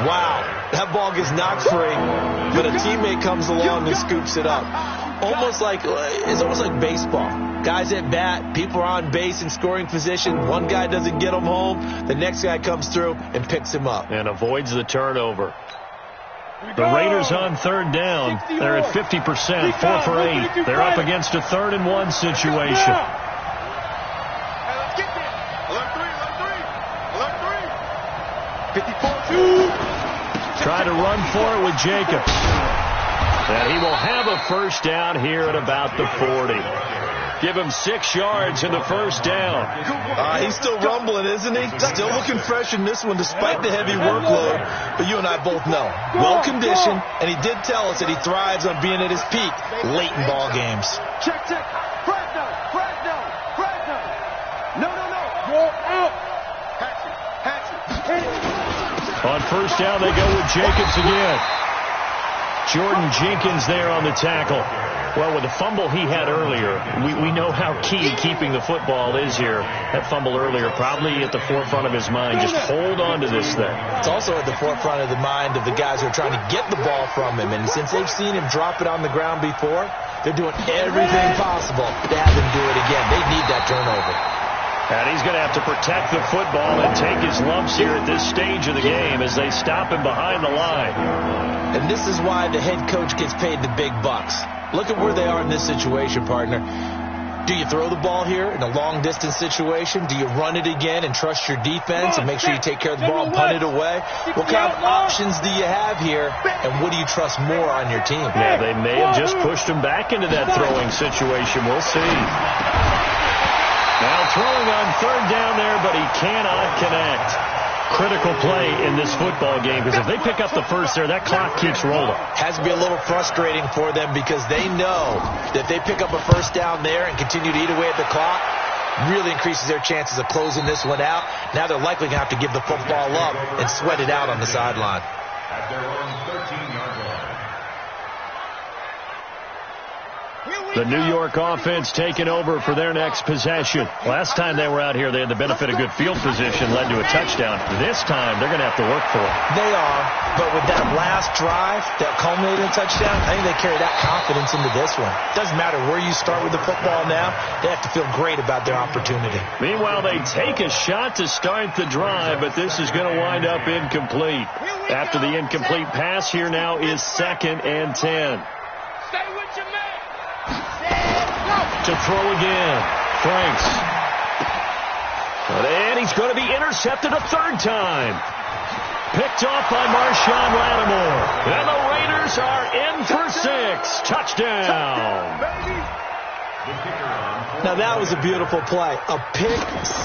Wow, that ball gets knocked free, but a teammate comes along and scoops it up. It's almost like baseball. Guys at bat, people are on base in scoring position. One guy doesn't get him home. The next guy comes through and picks him up. And avoids the turnover. The Raiders on third down. They're at 50%, 4 for 8. They're up against a 3rd and 1 situation. Let's get there. Alert 3. 54-2. Try to run for it with Jacobs. And he will have a first down here at about the 40. Give him 6 yards in the first down. He's still rumbling, isn't he? Still looking fresh in this one despite the heavy workload. But you and I both know, well-conditioned, and he did tell us that he thrives on being at his peak late in ball games. Check. Fresno. No. Go out. Hatchet. On first down, they go with Jacobs again. Jordan Jenkins there on the tackle. Well, with the fumble he had earlier, we know how key keeping the football is here. That fumble earlier probably at the forefront of his mind. Just hold on to this thing. It's also at the forefront of the mind of the guys who are trying to get the ball from him. And since they've seen him drop it on the ground before, they're doing everything possible to have him do it again. They need that turnover. And he's going to have to protect the football and take his lumps here at this stage of the game as they stop him behind the line. And this is why the head coach gets paid the big bucks. Look at where they are in this situation, partner. Do you throw the ball here in a long-distance situation? Do you run it again and trust your defense and make sure you take care of the ball and punt it away? What kind of options do you have here, and what do you trust more on your team? Yeah, they may have just pushed him back into that throwing situation. We'll see. Now throwing on third down there, but he cannot connect. Critical play in this football game, because if they pick up the first there, that clock keeps rolling. Has to be a little frustrating for them because they know that if they pick up a first down there and continue to eat away at the clock, really increases their chances of closing this one out. Now they're likely going to have to give the football up and sweat it out on the sideline. At their own 13-yard line. The New York offense taking over for their next possession. Last time they were out here, they had the benefit of good field position, led to a touchdown. This time, they're going to have to work for it. They are, but with that last drive that culminated in a touchdown, I think they carry that confidence into this one. Doesn't matter where you start with the football now, they have to feel great about their opportunity. Meanwhile, they take a shot to start the drive, but this is going to wind up incomplete. After the incomplete pass, here now is 2nd and 10. Stay with your man. To throw again. Franks. And he's going to be intercepted a 3rd time. Picked off by Marshawn Lattimore. And the Raiders are in for 6. Touchdown. Now that was a beautiful play. A pick 6.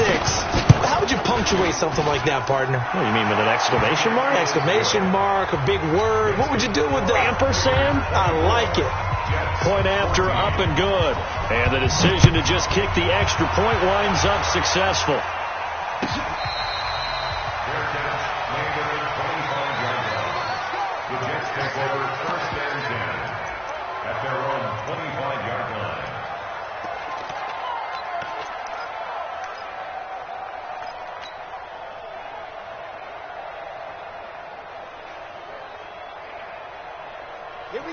How would you punctuate something like that, partner? What, you mean with an exclamation mark? Exclamation mark, a big word. What would you do with that? Ampersand? I like it. Point after, up and good. And the decision to just kick the extra point winds up successful. The Jets take over 1st and 10 at their own 25-yard line.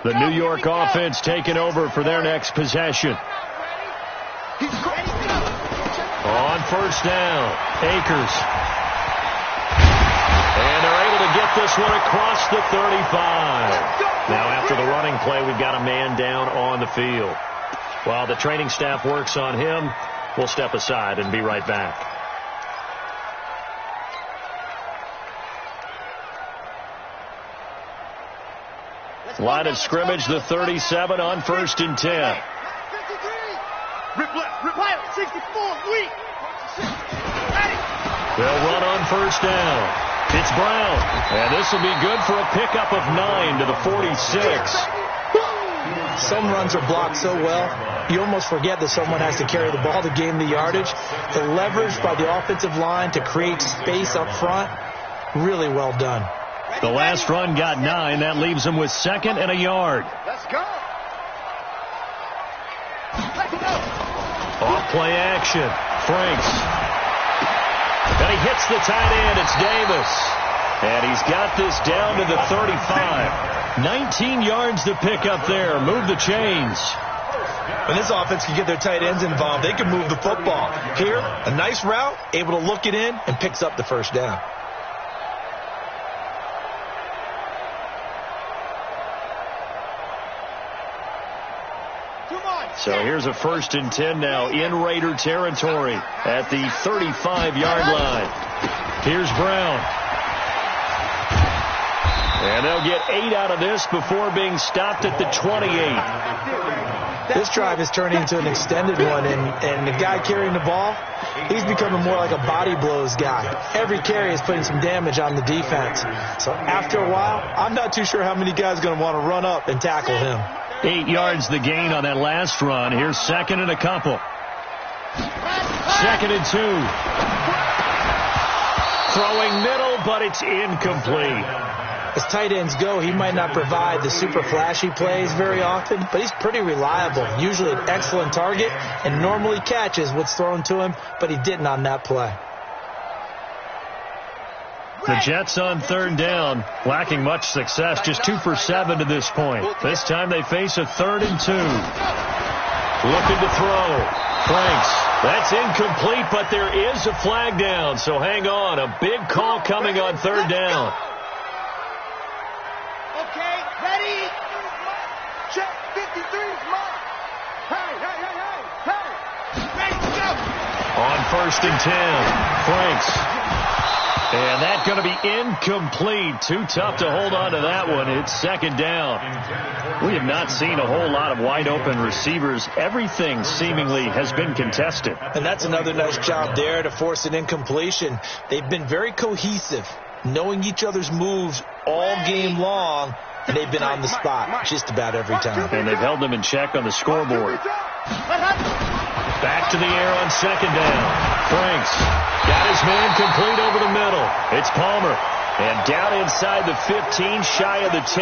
The New York offense taking over for their next possession. On 1st down, Akers. And they're able to get this one across the 35. Now after the running play, we've got a man down on the field. While the training staff works on him, we'll step aside and be right back. Line of scrimmage, the 37 on 1st and 10. Rip left, rip right, 64, weak. They'll run on 1st down. It's Brown. And this will be good for a pickup of 9 to the 46. Some runs are blocked so well, you almost forget that someone has to carry the ball to gain the yardage. The leverage by the offensive line to create space up front, really well done. The last run got 9. That leaves them with 2nd and a yard. Let's go. Off play action. Franks. And he hits the tight end. It's Davis. And he's got this down to the 35. 19 yards to pick up there. Move the chains. When this offense can get their tight ends involved, they can move the football. Here, a nice route, able to look it in, and picks up the 1st down. So here's a 1st and 10 now in Raider territory at the 35-yard line. Here's Brown. And they'll get 8 out of this before being stopped at the 28. This drive is turning into an extended one, and the guy carrying the ball, he's becoming more like a body blows guy. Every carry is putting some damage on the defense. So after a while, I'm not too sure how many guys are going to want to run up and tackle him. 8 yards the gain on that last run. Here's 2nd and a couple. 2nd and 2. Throwing middle, but it's incomplete. As tight ends go, he might not provide the super flashy plays very often, but he's pretty reliable. Usually an excellent target and normally catches what's thrown to him, but he didn't on that play. The Jets on 3rd down, lacking much success, just 2 for 7 to this point. This time they face a 3rd and 2. Looking to throw. Franks. That's incomplete, but there is a flag down, so hang on. A big call coming on 3rd down. Okay, ready? Check 53 mark. Hey. Ready to go. On 1st and 10, Franks. And that's going to be incomplete. Too tough to hold on to that one. It's 2nd down. We have not seen a whole lot of wide open receivers. Everything seemingly has been contested. And that's another nice job there to force an incompletion. They've been very cohesive, knowing each other's moves all game long, and they've been on the spot just about every time. And they've held them in check on the scoreboard. Back to the air on second down. Franks got his man complete over the middle. It's Palmer. And down inside the 15, shy of the 10.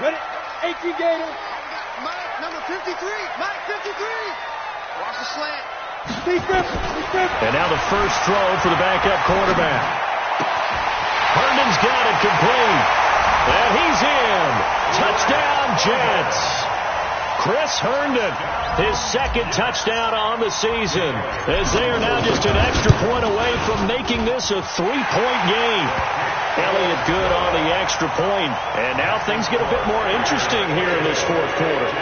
Ready? 18 Gator. Mike, number 53. Mike, 53. Watch the slant. And now the first throw for the backup quarterback. Herndon's got it complete. And he's in. Touchdown, Jets. Chris Herndon, his second touchdown on the season, as they are now just an extra point away from making this a 3-point game. Elliott good on the extra point, and now things get a bit more interesting here in this fourth quarter.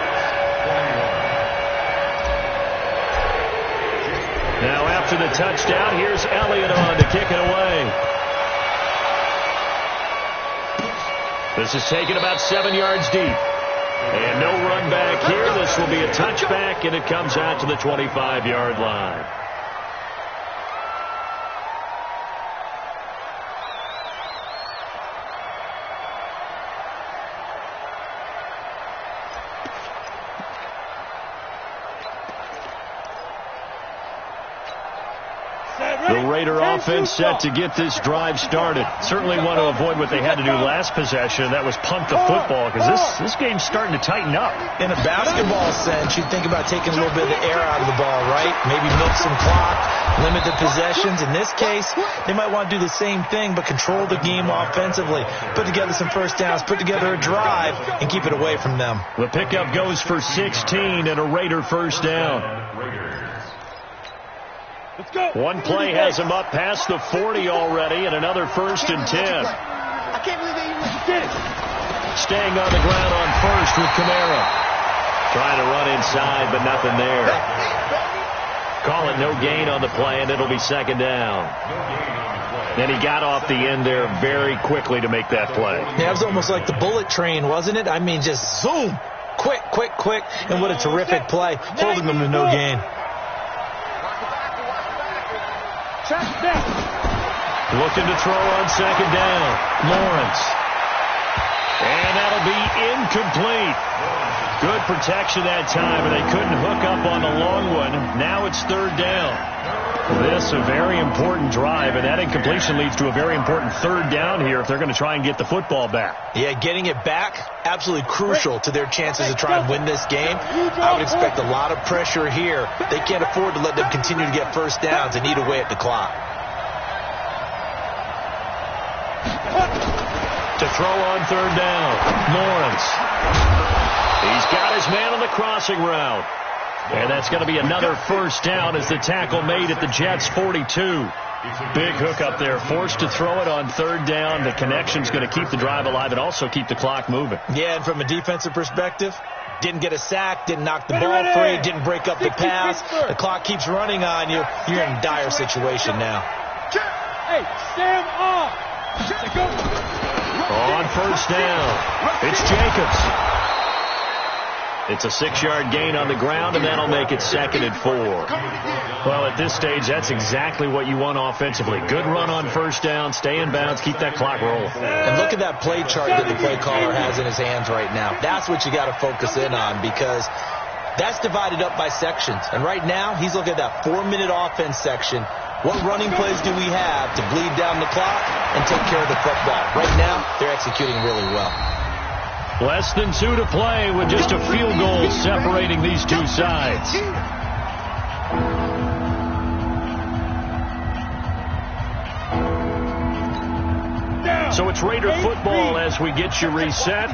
Now after the touchdown, here's Elliott on to kick it away. This is taken about 7 yards deep. And no run back here. This will be a touchback, and it comes out to the 25-yard line. The Raider offense set to get this drive started. Certainly want to avoid what they had to do last possession. That was punt the football, because this game's starting to tighten up. In a basketball sense, you'd think about taking a little bit of the air out of the ball, right? Maybe milk some clock, limit the possessions. In this case, they might want to do the same thing, but control the game offensively. Put together some first downs, put together a drive, and keep it away from them. The pickup goes for 16 and a Raider first down. Let's go. One play has him up past the 40 already, and another 1st and 10. I can't believe they even did it. Staying on the ground on first with Kamara. Trying to run inside, but nothing there. Call it no gain on the play, and it'll be second down. And he got off the end there very quickly to make that play. Yeah, it was almost like the bullet train, wasn't it? I mean, just zoom. Quick, quick, quick. And what a terrific play, holding them to no gain. Looking to throw on second down. Lawrence. And that'll be incomplete. Good protection that time, and they couldn't hook up on the long one. Now it's third down. This a very important drive, and that incompletion leads to a very important third down here if they're going to try and get the football back. Yeah, getting it back, absolutely crucial to their chances to try and win this game. I would expect a lot of pressure here. They can't afford to let them continue to get first downs and eat away at the clock. To throw on third down, Lawrence. He's got his man on the crossing route. And that's going to be another first down as the tackle made at the Jets' 42. Big hook up there, forced to throw it on third down. The connection's going to keep the drive alive and also keep the clock moving. Yeah, and from a defensive perspective, didn't get a sack, didn't knock the ball free, didn't break up the pass. The clock keeps running on you. You're in a dire situation now. Hey, stand off. On first down, it's Jacobs. It's a 6-yard gain on the ground, and that'll make it 2nd and 4. Well, at this stage, that's exactly what you want offensively. Good run on first down, stay in bounds, keep that clock rolling. And look at that play chart that the play caller has in his hands right now. That's what you got to focus in on, because that's divided up by sections. And right now, he's looking at that 4-minute offense section. What running plays do we have to bleed down the clock and take care of the football? Right now, they're executing really well. Less than 2 to play with just a field goal separating these two sides. So it's Raider football as we get you reset.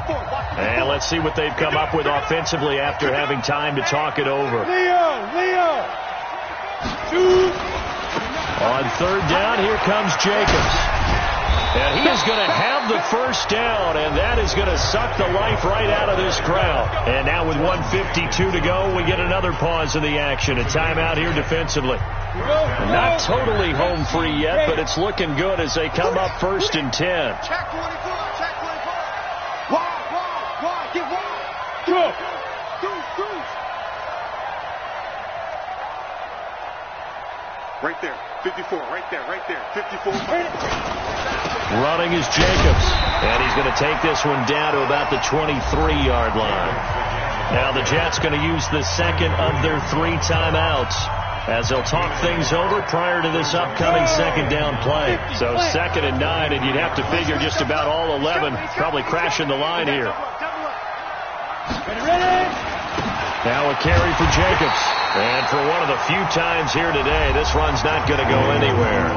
And let's see what they've come up with offensively after having time to talk it over. Leo. On third down, here comes Jacobs. And he is going to have the first down, and that is going to suck the life right out of this crowd. And now with 1:52 to go, we get another pause in the action. A timeout here defensively. Not totally home free yet, but it's looking good as they come up 1st and 10. Check 24. Wide. Get wide. Go. Right there. 54. Right there. 54. Running is Jacobs. And he's going to take this one down to about the 23-yard line. Now the Jets going to use the second of their 3 timeouts as they'll talk things over prior to this upcoming second down play. So 2nd and 9, and you'd have to figure just about all 11 probably crashing the line here. Now a carry for Jacobs. And for one of the few times here today, this run's not going to go anywhere.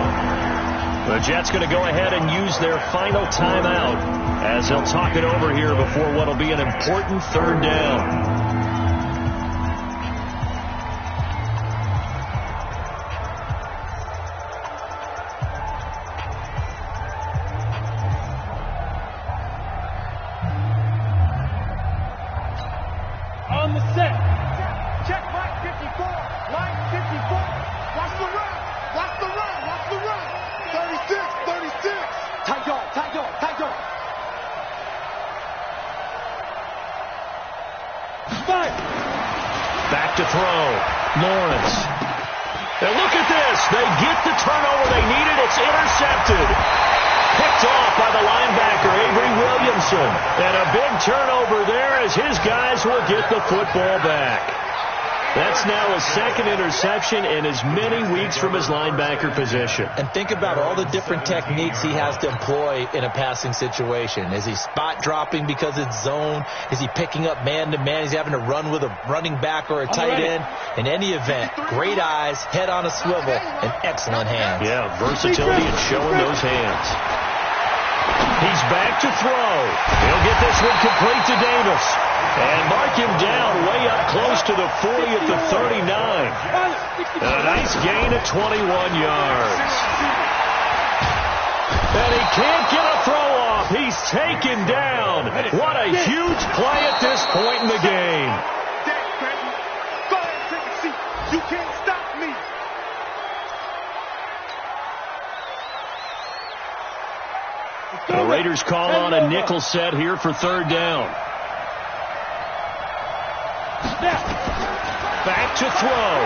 The Jets going to go ahead and use their final timeout as they'll talk it over here before what will be an important 3rd down. On the set. Check line 54. Line 54. Watch the run. Watch the run. Watch the run. 36. 36. Tight yard. Tight yard. Tight yard. 5. Back to throw. Lawrence. And look at this. They get the turnover they needed. It's intercepted. Picked off by the linebacker, Avery Williamson. And a big turnover there as his guys will get the football back. That's now his 2nd interception in as many weeks from his linebacker position. And think about all the different techniques he has to employ in a passing situation. Is he spot dropping because it's zone? Is he picking up man-to-man? Is he having to run with a running back or a tight end? In any event, great eyes, head on a swivel, and excellent hands. Yeah, versatility and showing those hands. He's back to throw. He'll get this one complete to Davis. And mark him down way up close to the 40 at the 39. A nice gain of 21 yards. And he can't get a throw off. He's taken down. What a huge play at this point in the game. Go ahead and take a seat. You can't stop me. The Raiders call on a nickel set here for 3rd down. Back to throw.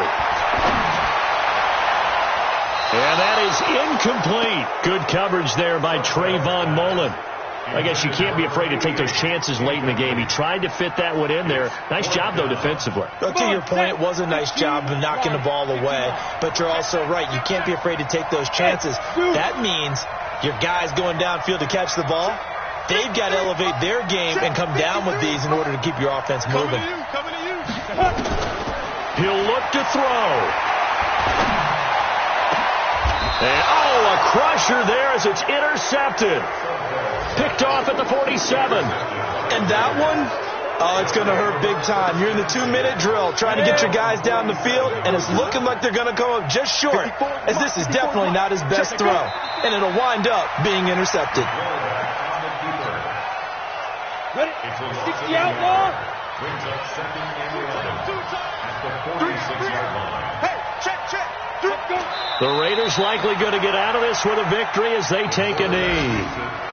And that is incomplete. Good coverage there by Trayvon Mullen. I guess you can't be afraid to take those chances late in the game. He tried to fit that one in there. Nice job, though, defensively. But to your point, it was a nice job of knocking the ball away. But you're also right. You can't be afraid to take those chances. That means your guys going downfield to catch the ball, they've got to elevate their game and come down with these in order to keep your offense moving. He'll look to throw. And, oh, a crusher there as it's intercepted. Picked off at the 47. And that one, oh, it's going to hurt big time. You're in the 2-minute drill trying to get your guys down the field, and it's looking like they're going to come up just short, as this is definitely not his best throw. And it'll wind up being intercepted. Ready? 60 outlaw. Brings up 2nd and 11 at the 46-yard line. Hey, check. Let's go. The Raiders likely going to get out of this with a victory as they take a knee.